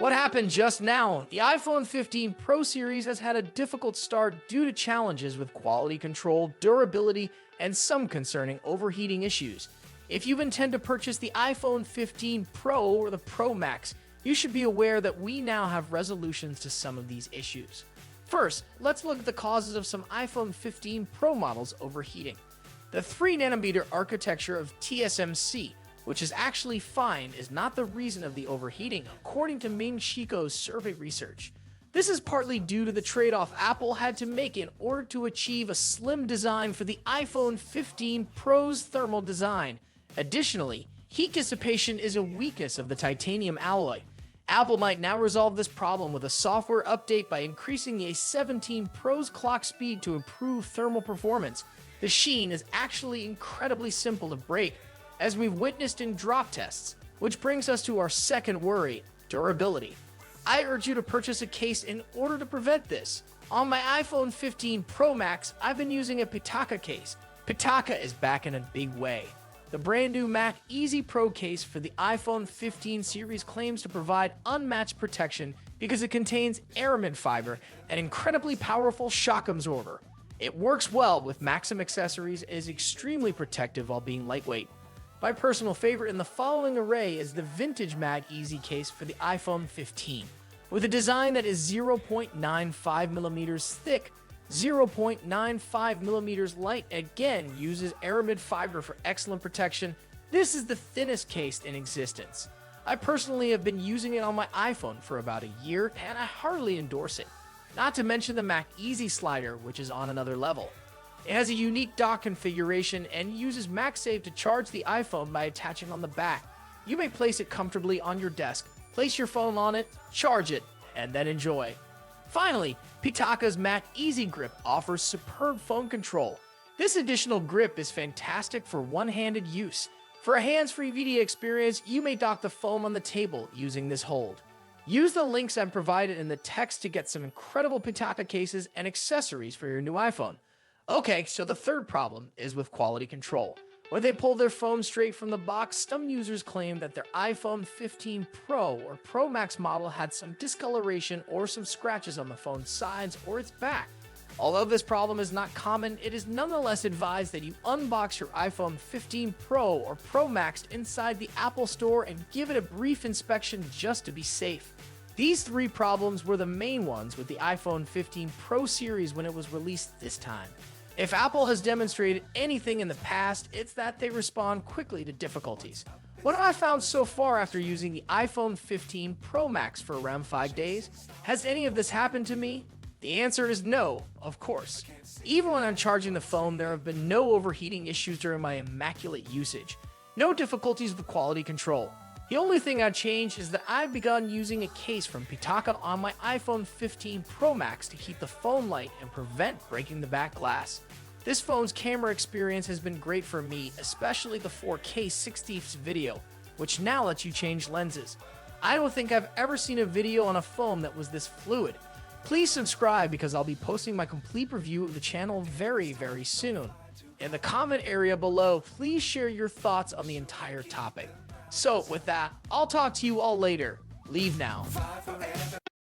What happened just now? The iPhone 15 Pro series has had a difficult start due to challenges with quality control, durability, and some concerning overheating issues. If you intend to purchase the iPhone 15 Pro or the Pro Max, you should be aware that we now have resolutions to some of these issues. First, let's look at the causes of some iPhone 15 Pro models overheating. The 3nm architecture of TSMC, which is actually fine, is not the reason of the overheating, according to Ming Chico's survey research. This is partly due to the trade-off Apple had to make in order to achieve a slim design for the iPhone 15 Pro's thermal design. Additionally, heat dissipation is a weakness of the titanium alloy. Apple might now resolve this problem with a software update by increasing the A17 Pro's clock speed to improve thermal performance. The sheen is actually incredibly simple to break, as we've witnessed in drop tests, which brings us to our second worry, durability. I urge you to purchase a case in order to prevent this. On my iPhone 15 Pro Max, I've been using a Pitaka case. Pitaka is back in a big way. The brand new Mac Easy Pro case for the iPhone 15 series claims to provide unmatched protection because it contains aramid fiber, an incredibly powerful shock absorber. It works well with Maxim accessories and is extremely protective while being lightweight. My personal favorite in the following array is the vintage Mag Easy case for the iPhone 15. With a design that is 0.95mm thick, 0.95mm light, and again uses aramid fiber for excellent protection, this is the thinnest case in existence. I personally have been using it on my iPhone for about a year, and I heartily endorse it. Not to mention the Mac Easy slider, which is on another level. It has a unique dock configuration and uses MagSafe to charge the iPhone by attaching on the back. You may place it comfortably on your desk, place your phone on it, charge it, and then enjoy. Finally, Pitaka's Mac Easy Grip offers superb phone control. This additional grip is fantastic for one-handed use. For a hands-free video experience, you may dock the phone on the table using this hold. Use the links I've provided in the text to get some incredible Pitaka cases and accessories for your new iPhone. Okay, so the third problem is with quality control. When they pull their phone straight from the box, some users claim that their iPhone 15 Pro or Pro Max model had some discoloration or some scratches on the phone's sides or its back. Although this problem is not common, it is nonetheless advised that you unbox your iPhone 15 Pro or Pro Max inside the Apple Store and give it a brief inspection just to be safe. These three problems were the main ones with the iPhone 15 Pro series when it was released this time. If Apple has demonstrated anything in the past, it's that they respond quickly to difficulties. What have I found so far after using the iPhone 15 Pro Max for around 5 days? Has any of this happened to me? The answer is no, of course. Even when I'm charging the phone, there have been no overheating issues during my immaculate usage. No difficulties with quality control. The only thing I've changed is that I've begun using a case from Pitaka on my iPhone 15 Pro Max to keep the phone light and prevent breaking the back glass. This phone's camera experience has been great for me, especially the 4K 60 fps video, which now lets you change lenses. I don't think I've ever seen a video on a phone that was this fluid. Please subscribe because I'll be posting my complete review of the channel very, very soon. In the comment area below, please share your thoughts on the entire topic. So with that, I'll talk to you all later. Leave now.